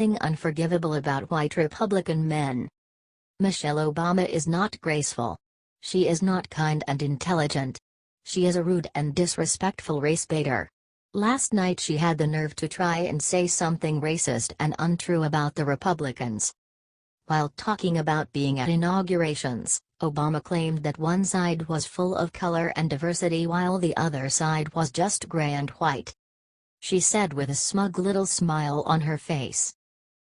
Unforgivable about white Republican men. Michelle Obama is not graceful. She is not kind and intelligent. She is a rude and disrespectful race baiter. Last night she had the nerve to try and say something racist and untrue about the Republicans. While talking about being at inaugurations, Obama claimed that one side was full of color and diversity while the other side was just gray and white. She said with a smug little smile on her face.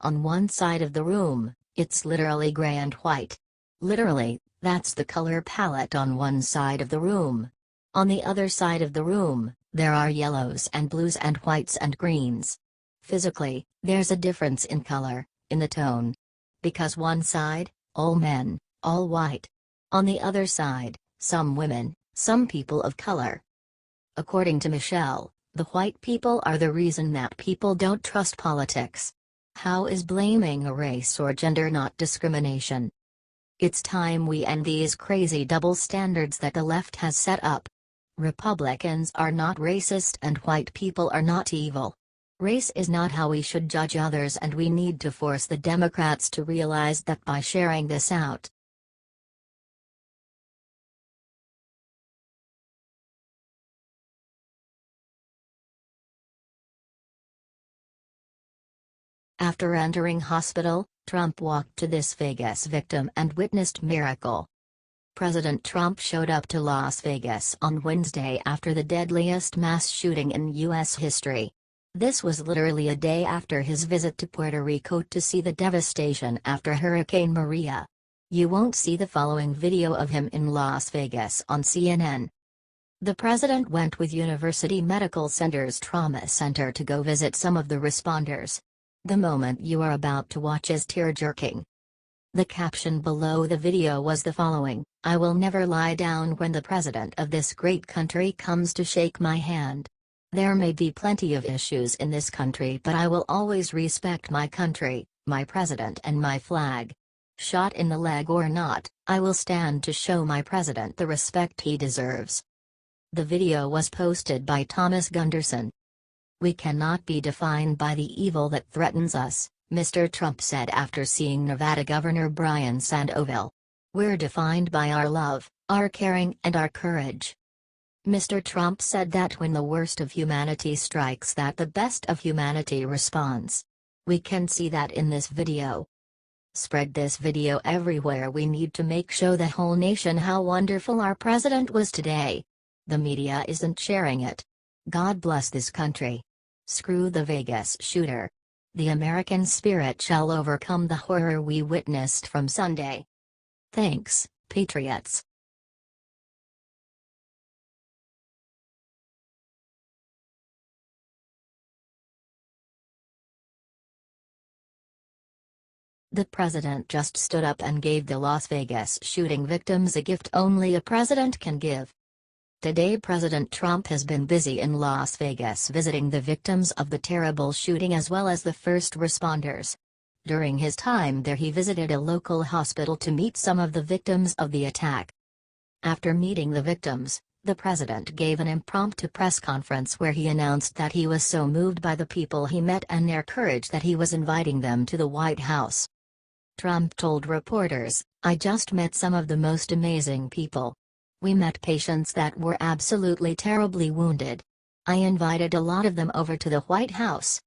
On one side of the room, it's literally gray and white. Literally, that's the color palette on one side of the room. On the other side of the room, there are yellows and blues and whites and greens. Physically, there's a difference in color, in the tone. Because one side, all men, all white. On the other side, some women, some people of color. According to Michelle, the white people are the reason that people don't trust politics. How is blaming a race or gender not discrimination? It's time we end these crazy double standards that the left has set up. Republicans are not racist and white people are not evil. Race is not how we should judge others, and we need to force the Democrats to realize that by sharing this out. After entering hospital, Trump walked to this Vegas victim and witnessed miracle. President Trump showed up to Las Vegas on Wednesday after the deadliest mass shooting in U.S. history. This was literally a day after his visit to Puerto Rico to see the devastation after Hurricane Maria. You won't see the following video of him in Las Vegas on CNN. The president went with University Medical Center's Trauma Center to go visit some of the responders. The moment you are about to watch is tear-jerking. The caption below the video was the following: "I will never lie down when the president of this great country comes to shake my hand. There may be plenty of issues in this country, but I will always respect my country, my president and my flag. Shot in the leg or not, I will stand to show my president the respect he deserves." The video was posted by Thomas Gunderson. "We cannot be defined by the evil that threatens us," Mr. Trump said after seeing Nevada Governor Brian Sandoval. "We're defined by our love, our caring and our courage." Mr. Trump said that when the worst of humanity strikes, that the best of humanity responds. We can see that in this video. Spread this video everywhere. We need to show the whole nation how wonderful our president was today. The media isn't sharing it. God bless this country. Screw the Vegas shooter. The American spirit shall overcome the horror we witnessed from Sunday. Thanks, Patriots. The president just stood up and gave the Las Vegas shooting victims a gift only a president can give. Today President Trump has been busy in Las Vegas visiting the victims of the terrible shooting as well as the first responders. During his time there he visited a local hospital to meet some of the victims of the attack. After meeting the victims, the president gave an impromptu press conference where he announced that he was so moved by the people he met and their courage that he was inviting them to the White House. Trump told reporters, "I just met some of the most amazing people. We met patients that were absolutely terribly wounded. I invited a lot of them over to the White House."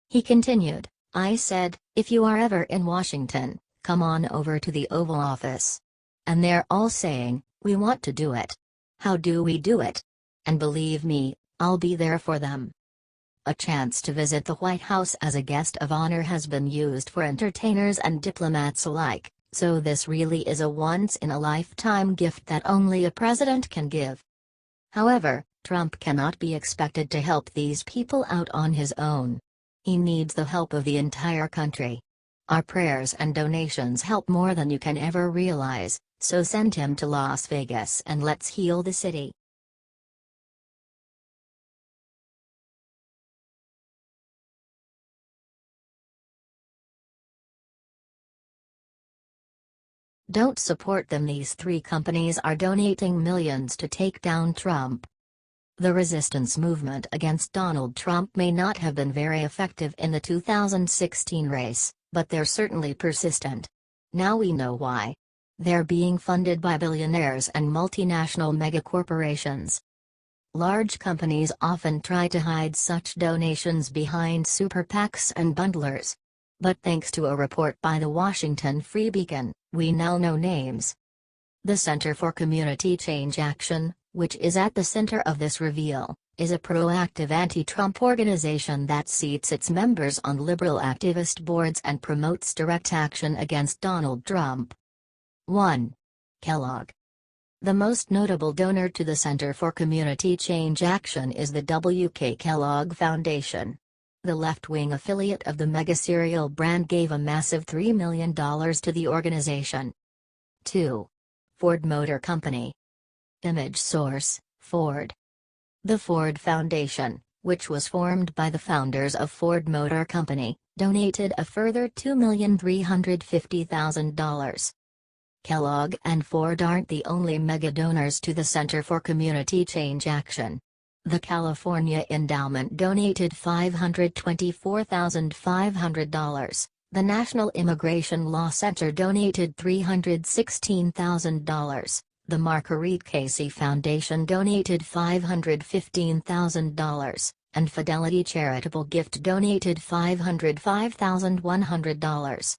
He continued, "I said, if you are ever in Washington, come on over to the Oval Office. And they're all saying, we want to do it. How do we do it? And believe me, I'll be there for them." A chance to visit the White House as a guest of honor has been used for entertainers and diplomats alike. So this really is a once-in-a-lifetime gift that only a president can give. However, Trump cannot be expected to help these people out on his own. He needs the help of the entire country. Our prayers and donations help more than you can ever realize, so send him to Las Vegas and let's heal the city. Don't support them. These three companies are donating millions to take down Trump. The resistance movement against Donald Trump may not have been very effective in the 2016 race, but they're certainly persistent. Now we know why. They're being funded by billionaires and multinational megacorporations. Large companies often try to hide such donations behind super PACs and bundlers. But thanks to a report by the Washington Free Beacon, we now know names. The Center for Community Change Action, which is at the center of this reveal, is a proactive anti-Trump organization that seats its members on liberal activist boards and promotes direct action against Donald Trump. 1. Kellogg. The most notable donor to the Center for Community Change Action is the W.K. Kellogg Foundation. The left-wing affiliate of the mega cereal brand gave a massive $3 million to the organization. 2. Ford Motor Company. Image source, Ford. The Ford Foundation, which was formed by the founders of Ford Motor Company, donated a further $2,350,000. Kellogg and Ford aren't the only mega donors to the Center for Community Change Action. The California Endowment donated $524,500, the National Immigration Law Center donated $316,000, the Marguerite Casey Foundation donated $515,000, and Fidelity Charitable Gift donated $505,100.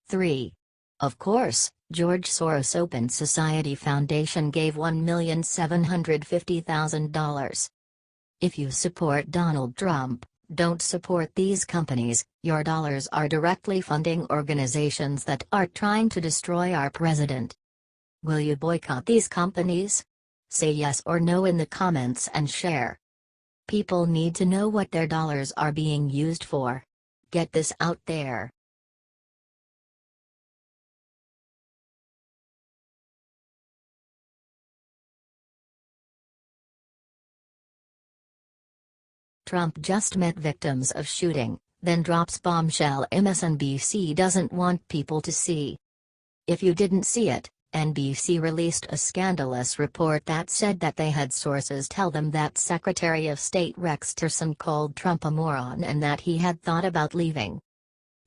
3. Of course, George Soros Open Society Foundation gave $1,750,000. If you support Donald Trump, don't support these companies. Your dollars are directly funding organizations that are trying to destroy our president. Will you boycott these companies? Say yes or no in the comments and share. People need to know what their dollars are being used for. Get this out there. Trump just met victims of shooting, then drops bombshell MSNBC doesn't want people to see. If you didn't see it, NBC released a scandalous report that said that they had sources tell them that Secretary of State Rex Tillerson called Trump a moron and that he had thought about leaving.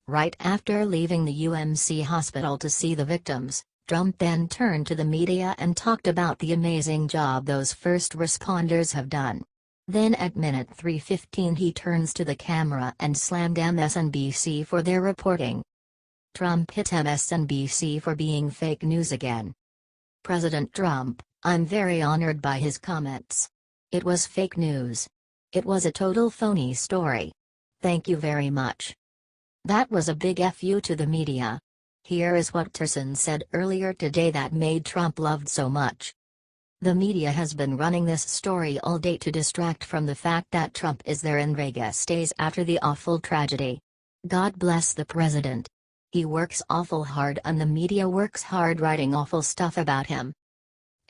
Right after leaving the UMC hospital to see the victims, Trump then turned to the media and talked about the amazing job those first responders have done. Then at minute 3:15 he turns to the camera and slammed MSNBC for their reporting. Trump hit MSNBC for being fake news again. President Trump, I'm very honored by his comments. It was fake news. It was a total phony story. Thank you very much. That was a big FU to the media. Here is what Tillerson said earlier today that made Trump loved so much. The media has been running this story all day to distract from the fact that Trump is there in Vegas days after the awful tragedy. God bless the president. He works awful hard and the media works hard writing awful stuff about him.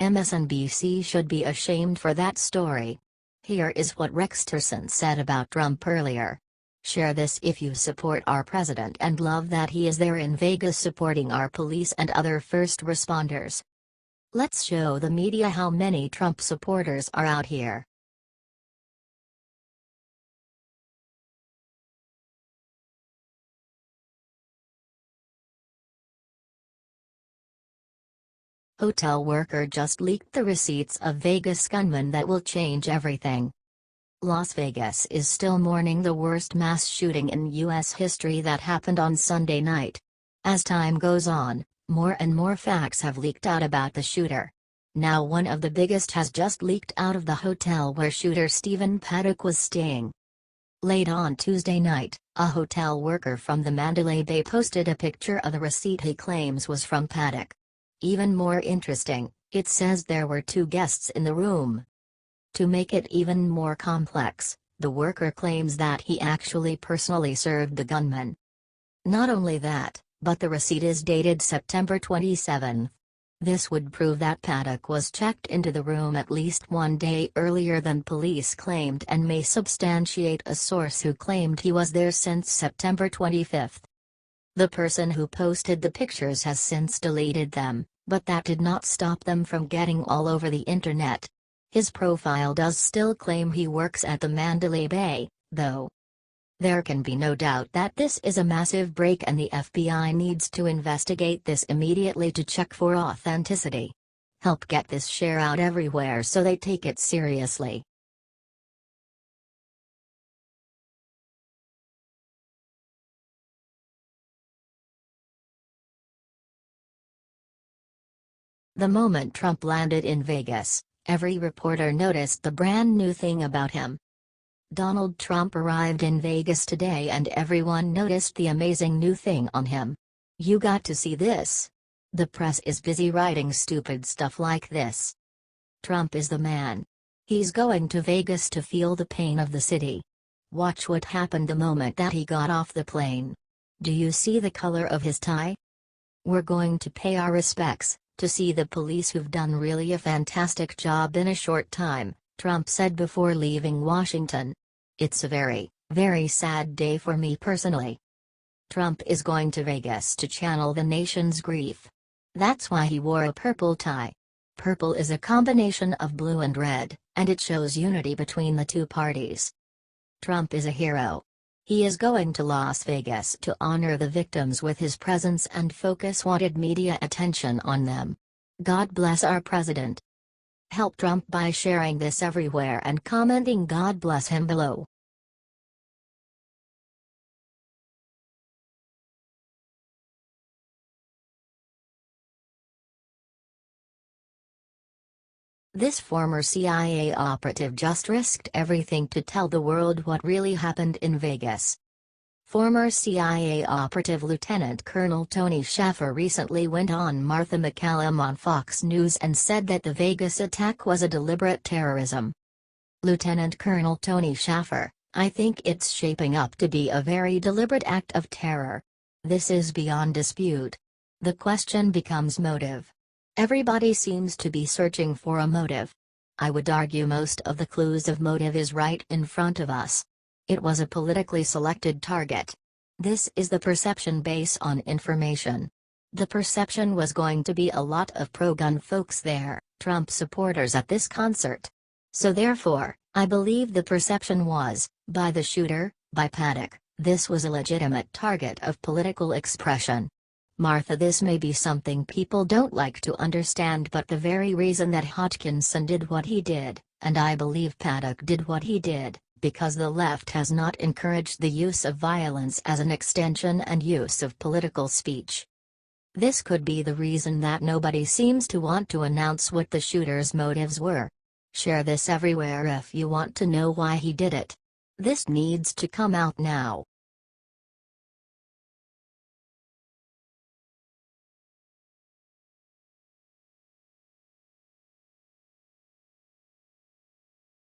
MSNBC should be ashamed for that story. Here is what Rex Tillerson said about Trump earlier. Share this if you support our president and love that he is there in Vegas supporting our police and other first responders. Let's show the media how many Trump supporters are out here. Hotel worker just leaked the receipts of Vegas gunman that will change everything. Las Vegas is still mourning the worst mass shooting in U.S. history that happened on Sunday night. As time goes on, more and more facts have leaked out about the shooter. Now one of the biggest has just leaked out of the hotel where shooter Stephen Paddock was staying. Late on Tuesday night, a hotel worker from the Mandalay Bay posted a picture of the receipt he claims was from Paddock. Even more interesting, it says there were 2 guests in the room. To make it even more complex, the worker claims that he actually personally served the gunman. Not only that, but the receipt is dated September 27. This would prove that Paddock was checked into the room at least 1 day earlier than police claimed and may substantiate a source who claimed he was there since September 25. The person who posted the pictures has since deleted them, but that did not stop them from getting all over the internet. His profile does still claim he works at the Mandalay Bay, though. There can be no doubt that this is a massive break and the FBI needs to investigate this immediately to check for authenticity. Help get this share out everywhere so they take it seriously. The moment Trump landed in Vegas, every reporter noticed the brand new thing about him. Donald Trump arrived in Vegas today and everyone noticed the amazing new thing on him. You got to see this. The press is busy writing stupid stuff like this. Trump is the man. He's going to Vegas to feel the pain of the city. Watch what happened the moment that he got off the plane. Do you see the color of his tie? We're going to pay our respects, to see the police who've done really a fantastic job in a short time, Trump said before leaving Washington. It's a very, very sad day for me personally. Trump is going to Vegas to channel the nation's grief. That's why he wore a purple tie. Purple is a combination of blue and red, and it shows unity between the two parties. Trump is a hero. He is going to Las Vegas to honor the victims with his presence and focus wanted media attention on them. God bless our president. Help Trump by sharing this everywhere and commenting God bless him below. This former CIA operative just risked everything to tell the world what really happened in Vegas. Former CIA operative Lieutenant Colonel Tony Shaffer recently went on Martha McCallum on Fox News and said that the Vegas attack was a deliberate terrorism. Lieutenant Colonel Tony Shaffer, I think it's shaping up to be a very deliberate act of terror. This is beyond dispute. The question becomes motive. Everybody seems to be searching for a motive. I would argue most of the clues of motive is right in front of us. It was a politically selected target. This is the perception based on information. The perception was going to be a lot of pro-gun folks there, Trump supporters at this concert. So therefore, I believe the perception was, by the shooter, by Paddock, this was a legitimate target of political expression. Martha, this may be something people don't like to understand, but the very reason that Hodgkinson did what he did, and I believe Paddock did what he did, because the left has not encouraged the use of violence as an extension and use of political speech. This could be the reason that nobody seems to want to announce what the shooter's motives were. Share this everywhere if you want to know why he did it. This needs to come out now.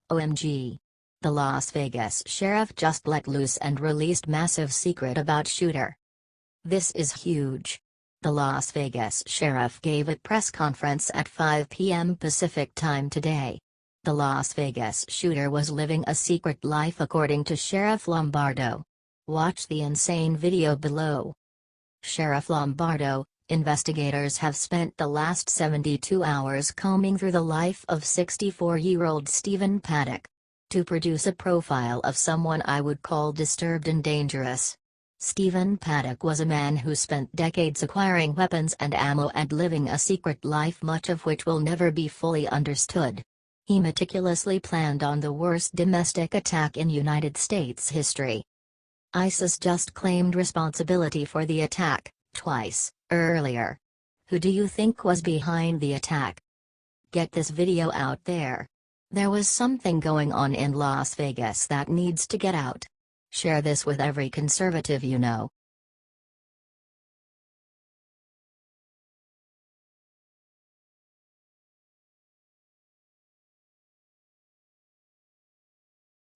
OMG. The Las Vegas sheriff just let loose and released massive secret about shooter. This is huge. The Las Vegas sheriff gave a press conference at 5 p.m. Pacific time today. The Las Vegas shooter was living a secret life according to Sheriff Lombardo. Watch the insane video below. Sheriff Lombardo, investigators have spent the last 72 hours combing through the life of 64-year-old Stephen Paddock to produce a profile of someone I would call disturbed and dangerous. Stephen Paddock was a man who spent decades acquiring weapons and ammo and living a secret life, much of which will never be fully understood. He meticulously planned on the worst domestic attack in United States history. ISIS just claimed responsibility for the attack, twice, earlier. Who do you think was behind the attack? Get this video out there. There was something going on in Las Vegas that needs to get out. Share this with every conservative you know.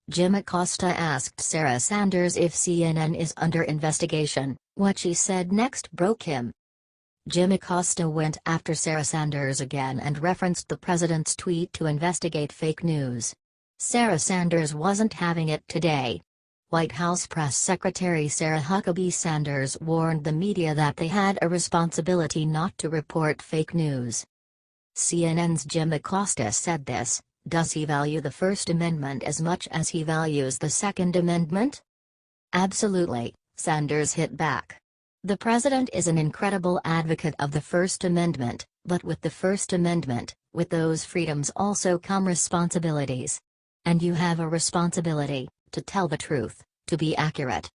Jim Acosta asked Sara Sanders if CNN is under investigation. What she said next broke him. Jim Acosta went after Sara Sanders again and referenced the president's tweet to investigate fake news. Sara Sanders wasn't having it today. White House Press Secretary Sarah Huckabee Sanders warned the media that they had a responsibility not to report fake news. CNN's Jim Acosta said this, Does he value the First Amendment as much as he values the Second Amendment? Absolutely, Sanders hit back. The president is an incredible advocate of the First Amendment, but with the First Amendment, with those freedoms also come responsibilities. And you have a responsibility to tell the truth, to be accurate.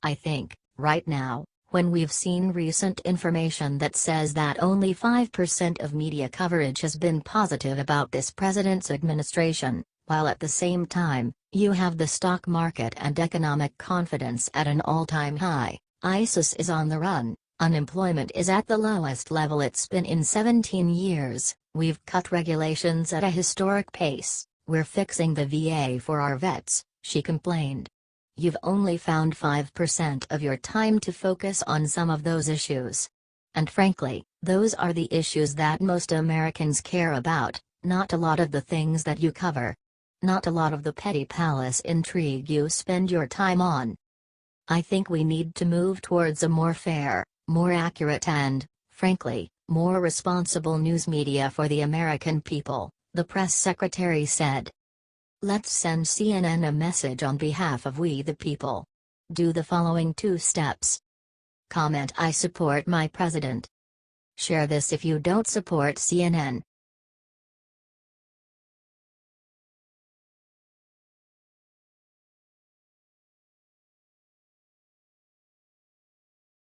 I think, right now, when we've seen recent information that says that only 5% of media coverage has been positive about this president's administration, while at the same time, you have the stock market and economic confidence at an all-time high, ISIS is on the run, unemployment is at the lowest level it's been in 17 years, we've cut regulations at a historic pace, we're fixing the VA for our vets, she complained. You've only found 5% of your time to focus on some of those issues. And frankly, those are the issues that most Americans care about, not a lot of the things that you cover. Not a lot of the petty palace intrigue you spend your time on. I think we need to move towards a more fair, more accurate and, frankly, more responsible news media for the American people, the press secretary said. Let's send CNN a message on behalf of we the people. Do the following 2 steps. Comment I support my president. Share this if you don't support CNN.